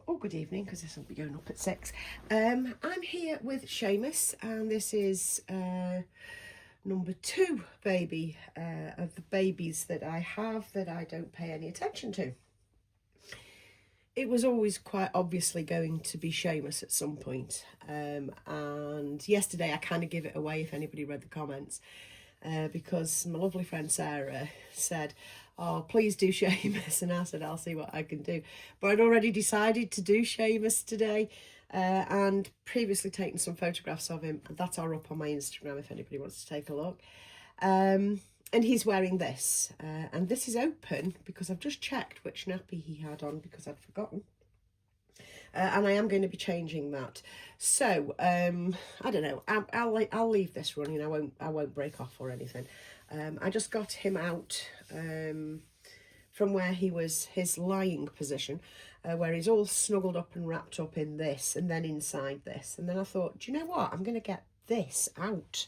or good evening, because this will be going up at 6. I'm here with Seamus, and this is number 2 baby of the babies that I have that I don't pay any attention to. It was always quite obviously going to be Seamus at some point, and yesterday I kind of give it away if anybody read the comments, because my lovely friend Sarah said, "Oh, please do Seamus," and I said, "I'll see what I can do." But I'd already decided to do Seamus today, and previously taken some photographs of him, and that are up on my Instagram if anybody wants to take a look. And he's wearing this, and this is open because I've just checked which nappy he had on because I'd forgotten. And I am going to be changing that. So I don't know. I'll leave this running. I won't break off or anything. I just got him out from where he was, his lying position, where he's all snuggled up and wrapped up in this, and then inside this. And then I thought, do you know what? I'm going to get this out,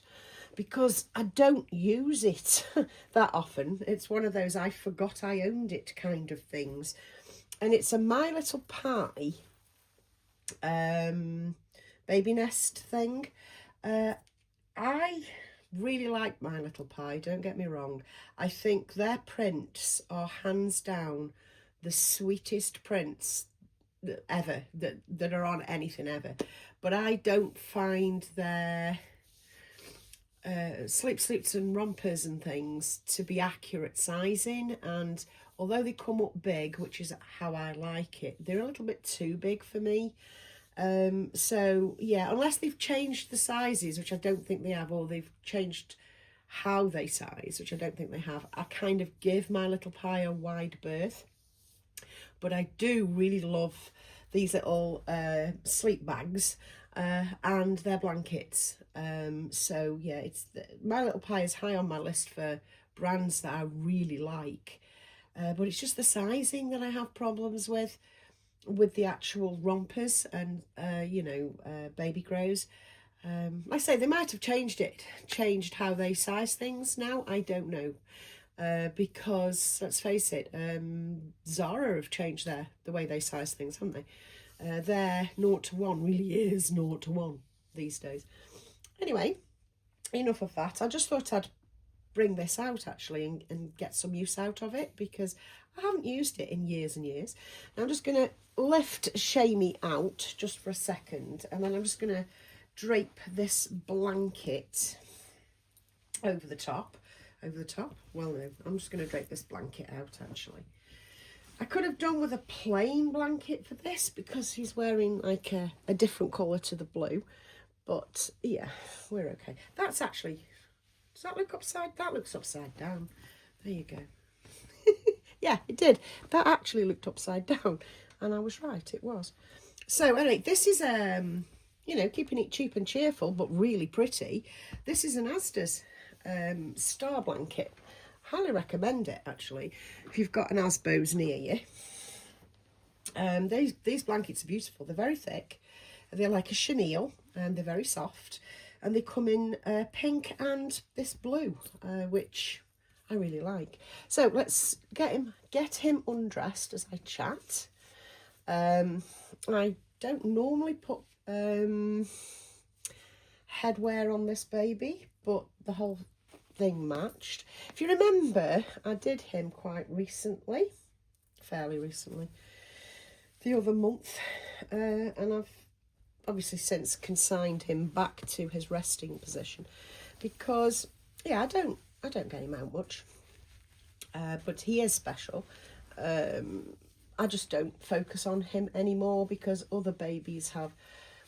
because I don't use it that often. It's one of those I forgot I owned it kind of things. And it's a My Little Pie baby nest thing. I really like My Little Pie, don't get me wrong. I think their prints are hands down the sweetest prints ever that are on anything ever. But I don't find their sleep suits and rompers and things to be accurate sizing, and although they come up big, which is how I like it, they're a little bit too big for me. So yeah, unless they've changed the sizes, which I don't think they have, or they've changed how they size, which I don't think they have, I kind of give My Little Pie a wide berth. But I do really love these little sleep bags and their blankets. So yeah, My Little Pie is high on my list for brands that I really like. But it's just the sizing that I have problems with the actual rompers and baby grows. Like I say, they might have changed how they size things now. I don't know, because let's face it, Zara have changed the way they size things, haven't they? Their 0 to 1 really is 0 to 1 these days. Anyway, enough of that. I just thought I'd bring this out actually and get some use out of it, because I haven't used it in years and years. Now I'm just going to lift Shamey out just for a second, and then I'm just going to drape this blanket over the top. Well, no, I'm just going to drape this blanket out actually. I could have done with a plain blanket for this because he's wearing like a different colour to the blue, but yeah, we're okay. That's actually, does that look upside? That looks upside down. There you go. Yeah, it did. That actually looked upside down, and I was right, it was. So anyway, this is keeping it cheap and cheerful, but really pretty. This is an Asda's star blanket. Highly recommend it actually if you've got an Asbos near you. These blankets are beautiful. They're very thick. They're like a chenille, and they're very soft, and they come in pink and this blue, which I really like. So let's get him undressed as I chat. I don't normally put headwear on this baby, but the whole thing matched. If you remember, I did him quite recently, fairly recently, the other month, and I've obviously since consigned him back to his resting position, because yeah, I don't get him out much, but he is special. I just don't focus on him anymore because other babies have,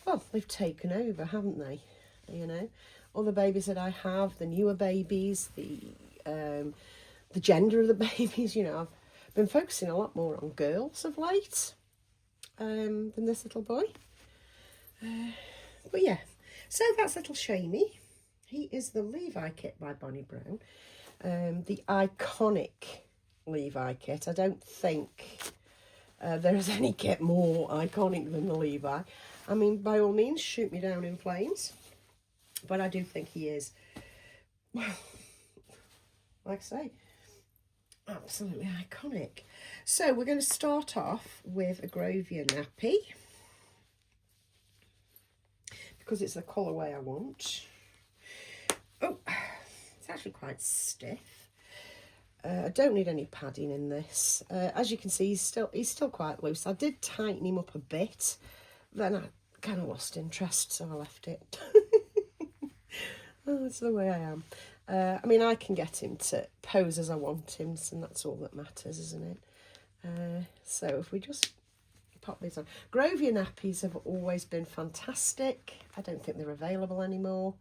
well, they've taken over, haven't they? You know, other babies that I have, the newer babies, the gender of the babies, you know, I've been focusing a lot more on girls of late than this little boy. But yeah, so that's little Shamey. He is the Levi kit by Bonnie Brown, the iconic Levi kit. I don't think there is any kit more iconic than the Levi. I mean, by all means, shoot me down in flames, but I do think he is, well, like I say, absolutely iconic. So we're going to start off with a Grovia nappy, because it's the colourway I want. Oh, it's actually quite stiff. I don't need any padding in this. As you can see, he's still quite loose. I did tighten him up a bit, then I kind of lost interest, so I left it. Oh, that's the way I am. I mean, I can get him to pose as I want him, and that's all that matters, isn't it? So if we just pop these on. Grovia nappies have always been fantastic. I don't think they're available anymore.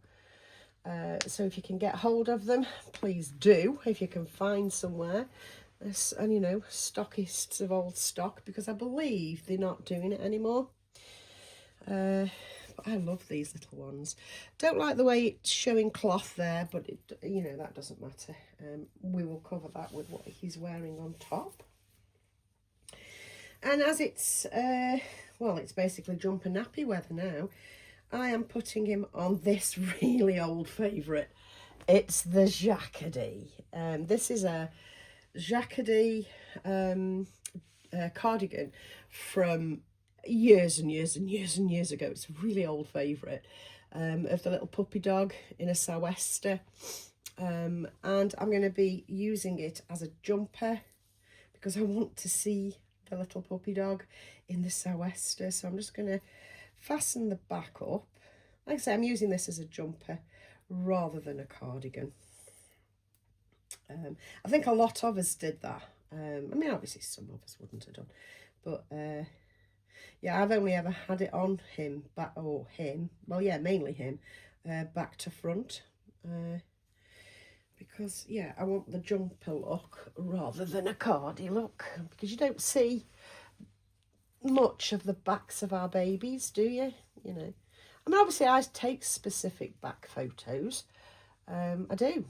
So if you can get hold of them, please do, if you can find somewhere. And, you know, stockists of old stock, because I believe they're not doing it anymore. But I love these little ones. Don't like the way it's showing cloth there, but, you know, that doesn't matter. We will cover that with what he's wearing on top. And as it's, well, it's basically jumper nappy weather now, I am putting him on this really old favourite. It's the Jacquardie. This is a Jacquardie cardigan from years and years and years and years ago. It's a really old favourite of the little puppy dog in a sou'wester. And I'm going to be using it as a jumper because I want to see the little puppy dog in the sou'wester. So I'm just going to fasten the back up. Like I say, I'm using this as a jumper rather than a cardigan. I think a lot of us did that. I mean, obviously some of us wouldn't have done, but yeah, I've only ever had it on him, well, yeah, mainly him, back to front, because, yeah, I want the jumper look rather than a cardi look, because you don't see much of the backs of our babies, do you? You know, I mean, obviously I take specific back photos, I do,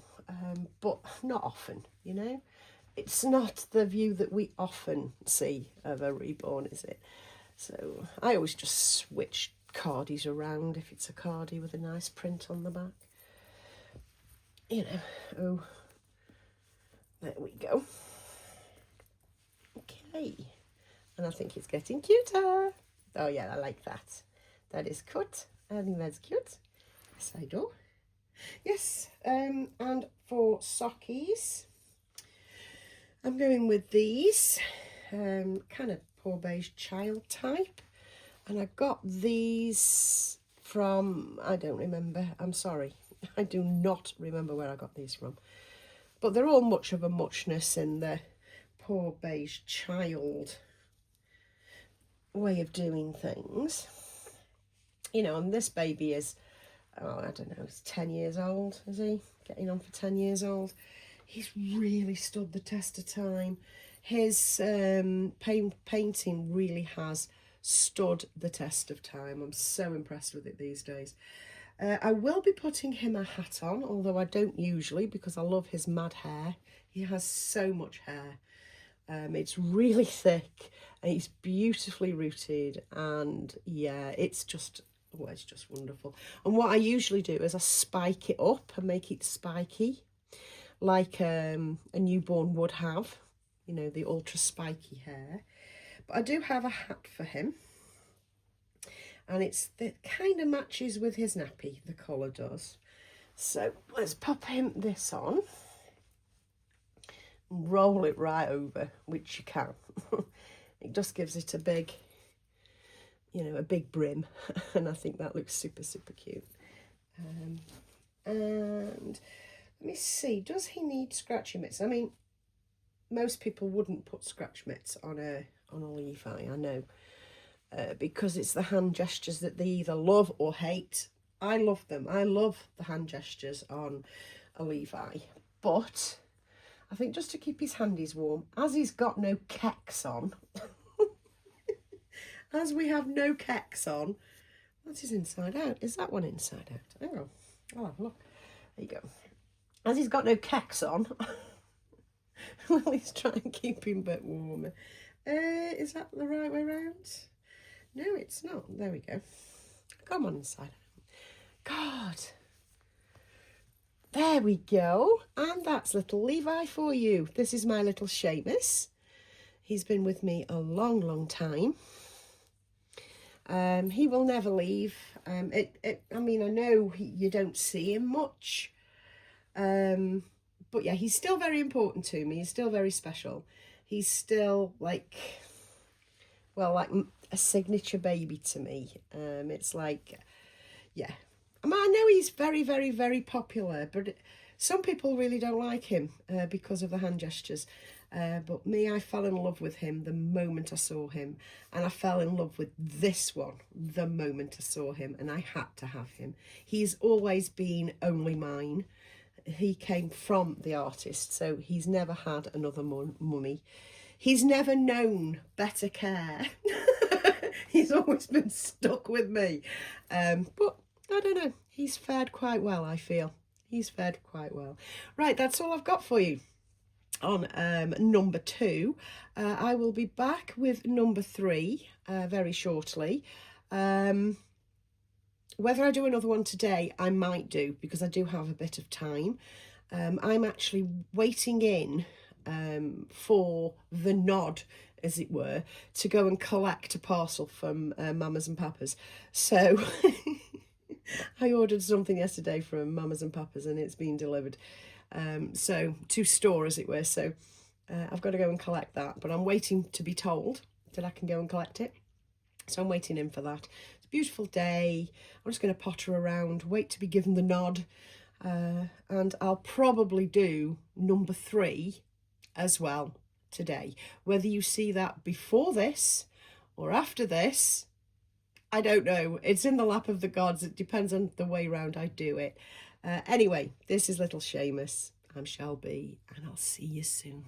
but not often, you know. It's not the view that we often see of a reborn, is it? So I always just switch cardies around if it's a cardi with a nice print on the back. You know, oh, there we go. Okay. And I think it's getting cuter. Oh yeah, I like that. That is cute. I think that's cute. Yes, I do. Yes, and for sockies, I'm going with these, kind of poor beige child type. And I got these from, I don't remember, I'm sorry. I do not remember where I got these from. But they're all much of a muchness in the poor beige child way of doing things. You know, and this baby is, oh, I don't know, he's 10 years old, is he? Getting on for 10 years old. He's really stood the test of time. His painting really has stood the test of time. I'm so impressed with it these days. I will be putting him a hat on, although I don't usually, because I love his mad hair. He has so much hair. It's really thick and it's beautifully rooted, and yeah, it's just, well, it's just wonderful. And what I usually do is I spike it up and make it spiky, like a newborn would have, you know, the ultra spiky hair. But I do have a hat for him, and it kind of matches with his nappy, the colour does. So let's pop him this on, roll it right over, which you can. It just gives it a big, you know, a big brim, and I think that looks super, super cute. And let me see, does he need scratchy mitts? I mean, most people wouldn't put scratch mitts on a Levi, I know, because it's the hand gestures that they either love or hate. I love them. I love the hand gestures on a Levi, but I think just to keep his handies warm, as he's got no kecks on, as we have no kecks on, that's his inside out. Is that one inside out? Hang on, I'll have a look. There you go. As he's got no kecks on, well, let's try and keep him a bit warmer. Is that the right way round? No, it's not. There we go. Come on inside out. God. There we go. And that's little Levi for you. This is my little Seamus. He's been with me a long, long time. He will never leave. I mean, I know you don't see him much. But yeah, he's still very important to me. He's still very special. He's still like, well, like a signature baby to me. It's like, yeah. I mean, I know he's very, very, very popular, but some people really don't like him because of the hand gestures. But me, I fell in love with him the moment I saw him. And I fell in love with this one the moment I saw him. And I had to have him. He's always been only mine. He came from the artist, so he's never had another mummy. He's never known better care. He's always been stuck with me. But I don't know. He's fared quite well, I feel. He's fared quite well. Right, that's all I've got for you on number 2. I will be back with number 3 very shortly. Whether I do another one today, I might do, because I do have a bit of time. I'm actually waiting in for the nod, as it were, to go and collect a parcel from Mamas and Papas. So I ordered something yesterday from Mamas and Papas and it's been delivered. So to store, as it were. So I've got to go and collect that, but I'm waiting to be told that I can go and collect it. So I'm waiting in for that. It's a beautiful day. I'm just going to potter around, wait to be given the nod. And I'll probably do number 3 as well today. Whether you see that before this or after this, I don't know. It's in the lap of the gods. It depends on the way round I do it. Anyway, this is little Seamus. I'm Shelby, and I'll see you soon.